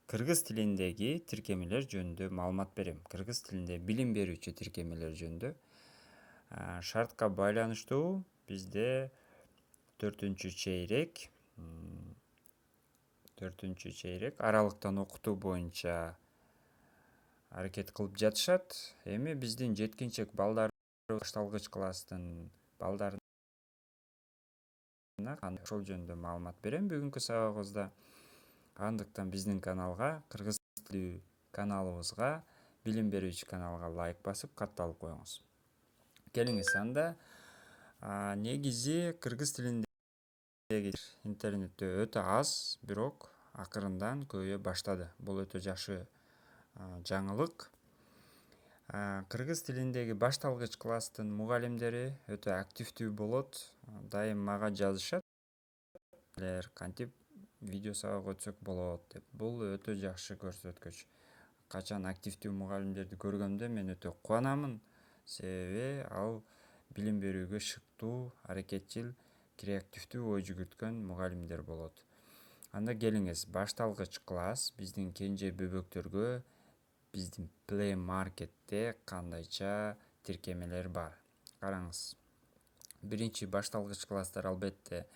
Кыргыз тилиндеги тиркемелер жөнүндө маалымат берем. Кыргыз тилинде билим берүүчү тиркемелер жөнүндө. Шартка байланыштуу бизде 4-чейрек аралыктан окутуу боюнча аракет кылып жатышат. Эми биздин жеткинчек балдар башталгыч класстын балдарына ошол жөнүндө маалымат берем бүгүнкү сабагыбызда. Андыктан биздин каналга, кыргыз тилдүү каналыбызга, билим берүүчү каналга лайк басып, катталып коюңуз. Келиңиз, анда негизи кыргыз тилиндеги интернетте өтө аз, бирок акырындан көбөйө баштады. Бул өтө жакшы жаңылык. Кыргыз тилиндеги башталгыч класстын мугалимдери өтө активдүү болот. Дайым мага жазышат. Кантип видео сабак өтсөк болот деп. Бул өтө жакшы көрсөткүч. Качан активдүү мугалимдерди көргөмдө мен өтө кубанамын. Себеби ал билим берүүгө шыктуу, аракетчил, креативдүү ой жүгүрткөн мугалимдер болот. Анда келиңиз, башталгыч класс биздин кенже бөбөктөргө биздин Play Marketте кандайча тиркемелер бар. Караңыз. Биринчи башталгыч класстар албетте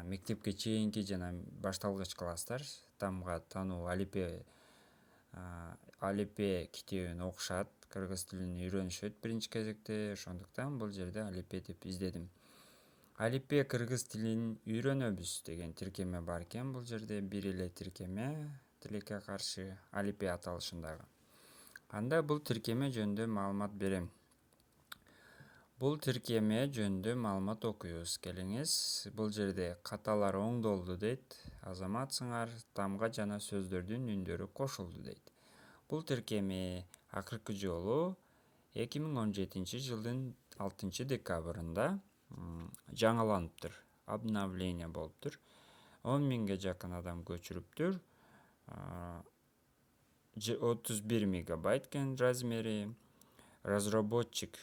мектепке чейинки жана башталгыч класстар тамга тануу алипе китебин окушат, кыргыз тилин үйрөнүшөт биринчи кезекте. Ошондуктан бул жерде алипе деп издедим. Алипе кыргыз тилин үйрөнөбүз деген тиркеме бар экен. Бул жерде бир эле тиркеме, тилекке каршы алипе аталышындагы. Анда бул тиркеме жөнүндө маалымат берем. Бул тиркеме жөнүндө маалымат окуйбуз. Келиңиз, бул жерде каталар оңдолду дейт. Азаматсыңар, тамга жана сөздөрдүн үндөрү кошулду дейт. Бул тиркеме акыркы жолу 2017 жылдын 6-декабрында жаңыланыптыр. Обновление болуптур. 10.000 жакын адам көчүрүптүр. 31 мегабайт кен размери. Разработчик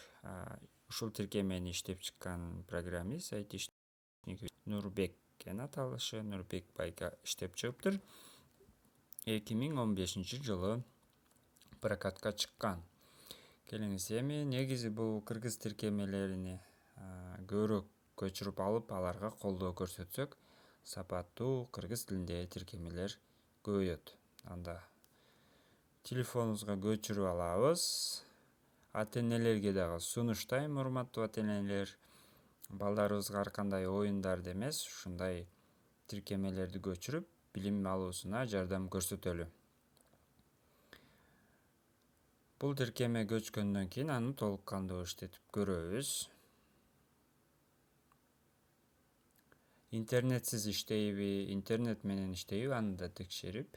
ушул тиркемени иштеп чыккан программист, айтишник Нурбек кен аталышы, Нурбек байга иштеп чыгыптыр. 2015 жылы прокатка чыккан. Келиңиз, эми негизи бул кыргыз тиркемелерини көбүрөөк көчүрүп алып, аларга колдоо көрсөтсөк, сапаттуу кыргыз тилиндеги тиркемелер көбөйөт. Анда телефонубузга көчүрүп алабыз. Ата-энелерге дагы сунуштайм, урматтуу ата-энелер. Балдарыбызга ар кандай оюндарды эмес, ушундай тиркемелерди көчүрүп, билим алуусуна жардам көрсөтөлү. Бул тиркеме көчкөндөн кийин аны толук кандуу иштетип көрөбүз. Интернетсиз иштейби, интернет менен иштейби, аны да текшерип,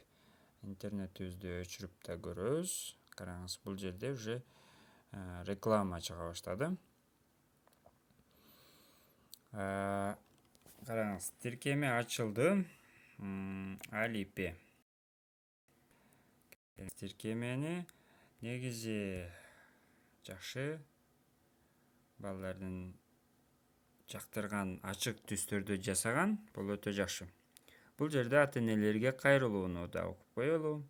интернетибизди өчүрүп да көрөбүз. Караңыз, бул жерде уже реклама чыга баштады. Караңыз, тиркеме ачылды. Алипе. Тиркемени негизи жакшы, балдардын жактырган ачык түстөрдө жасаган. Бул өтө жакшы. Бул жерде ата-энелерге кайрылууну да окуп коелу.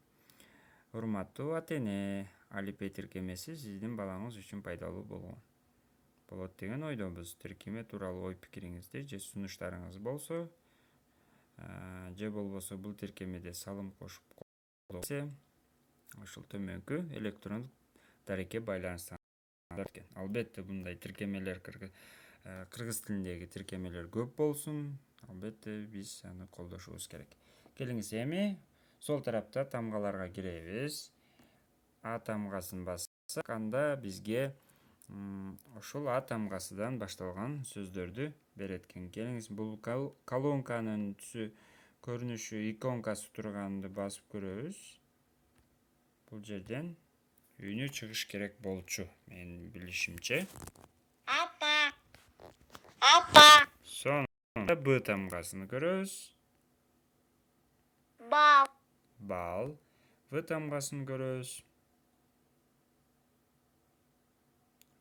Урматтуу ата-эне, алипе тиркемеси сиздин балаңыз үчүн пайдалуу болот деген ойдобуз. Тиркеме тууралуу ой пикириңизди же сунуштарыңыз болсо, же болбосо бул тиркемеде салым кошуп койсо, ушул төмөнкү электрондук дарекке байланыштырыңыз экен. Албетте мындай тиркемелер кыргыз тилиндеги тиркемелер көп болсун. Албетте биз аны колдошубуз керек. Келиңиз, эми сол тарапта тамгаларга киребиз. А тамгасын бассак, анда бизге ошол А тамгасынан башталган сөздөрдү берет экен. Келиңиз, бул колонканын түсү, көрүнүшү, иконкасы турганды басып көрөбүз. Бул жерден үнү чыгыш керек болчу, менин билишимче. Апа. Сонда Б тамгасын көрөбүз. Бал. В тамгасын көрөбүз.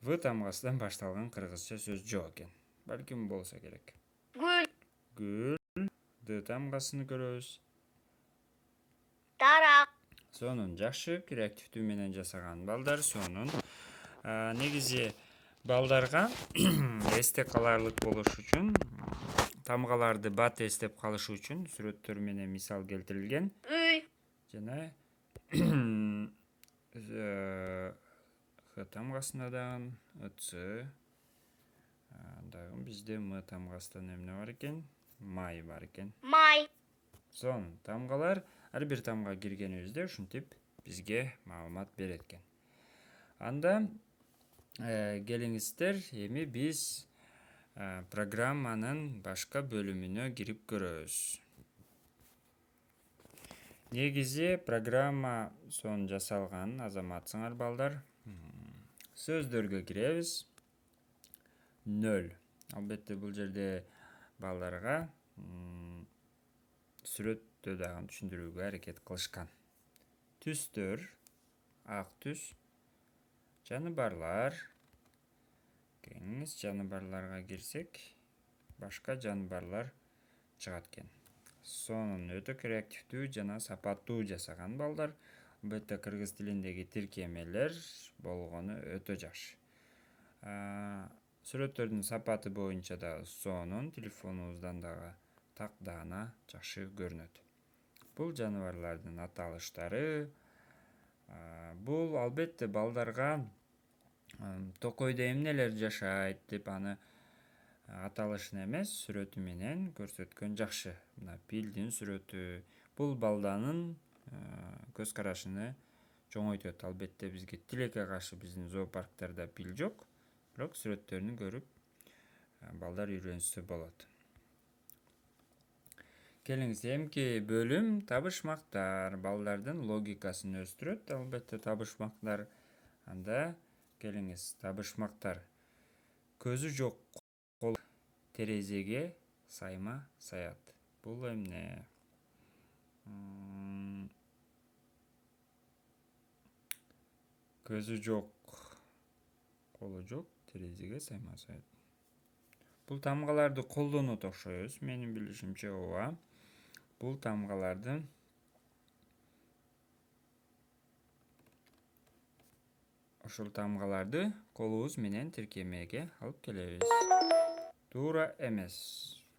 В тамгасынан башталган кыргызча сөз жок экен. Балким болсо керек. Гүл. Д тамгасын көрөбүз. Дара. Сонун жакшы креативдүү менен жасаган балдар сонун. Негизи балдарга эсте каларлык болуш үчүн, тамгаларды бат эстеп калышы үчүн сүрөттөр менен мисал келтирилген. Жана Х тамгасында дагы дагы бизде М тамгасында эмне бар экен? Май бар экен. Май. Сонун тамгалар ар бир тамга киргенибизде ушинтип бизге маалымат берет экен. Анда келиңиздер, эми биз программанын башка бөлүмүнө кирип көрөбүз. Негизи программа сонун жасалган азаматсыңар балдар. Сөздөргө киребиз. 0. Албетте бул жерде балдарга сүрөттө дагы түшүндүрүүгө аракет кылышкан. Түстөр, ак түс, жаныбарлар. Кеңиз жаныбарларга кирсек, башка жаныбарлар чыгат экен. Сонун өтө креативдүү жана сапаттуу жасаган балдар. Албетте кыргыз тилиндеги тиркемелер болгону өтө жакшы. Сүрөттөрдүн сапаты боюнча да сонун, телефонубуздан дагы тактаана жакшы көрүнөт. Бул жаныбарлардын аталыштары. Бул албетте балдарга токойдо эмнелер жашайт деп аны аталышын эмес, сүрөтү менен көрсөткөн жакшы. Мына пилдин сүрөтү бул балданын көз карашыны чоңойтот. Албетте бизге тилекке каршы биздин зоопарктарда пил жок, бирок сүрөттөрүн көрүп балдар үйрөнсө болот. Келиңиз, эмки бөлүм табышмактар. Балдардын логикасын өстүрөт, албетте табышмактар. Анда келиңиз, табышмактар. Көзү жок кол терезеге сайма саят. Бул эмне? Көзү жок, колу жок, терезеге сайма саят. Бул тамгаларды колдонот окшойбуз, менин билишимче ооба. Бул тамгаларды ошол тамгаларды колубуз менен тиркемеге алып келебиз. Туура эмес.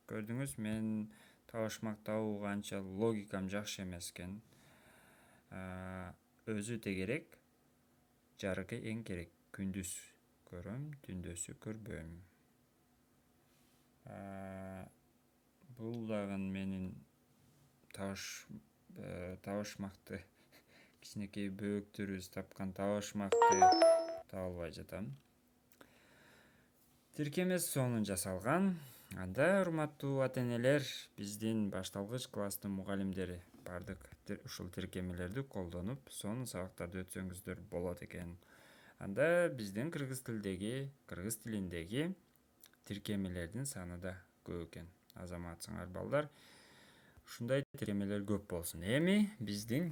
Көрдүңүз, мен табышмак табуу канча логикам жакшы эмес экен. Өзү тегерек, жарыгы эң керек. Күндүз көрөм, түндөсү көрбөйм. Бул дагы менин табышмакты кичинекей бөөктөрүбүз тапкан табышмакты таба албай жатам. Тиркемеси сонун жасалган. Анда урматтуу ата-энелер, биздин башталгыч класстын мугалимдери бардык ушул тиркемелерди колдонуп, сонун сабактарды өтсөңүздөр болот экен. Анда биздин кыргыз тилиндеги тиркемелердин саны да көп экен. Азаматсыңар балдар, ушундай тиркемелер көп болсун. Эми биздин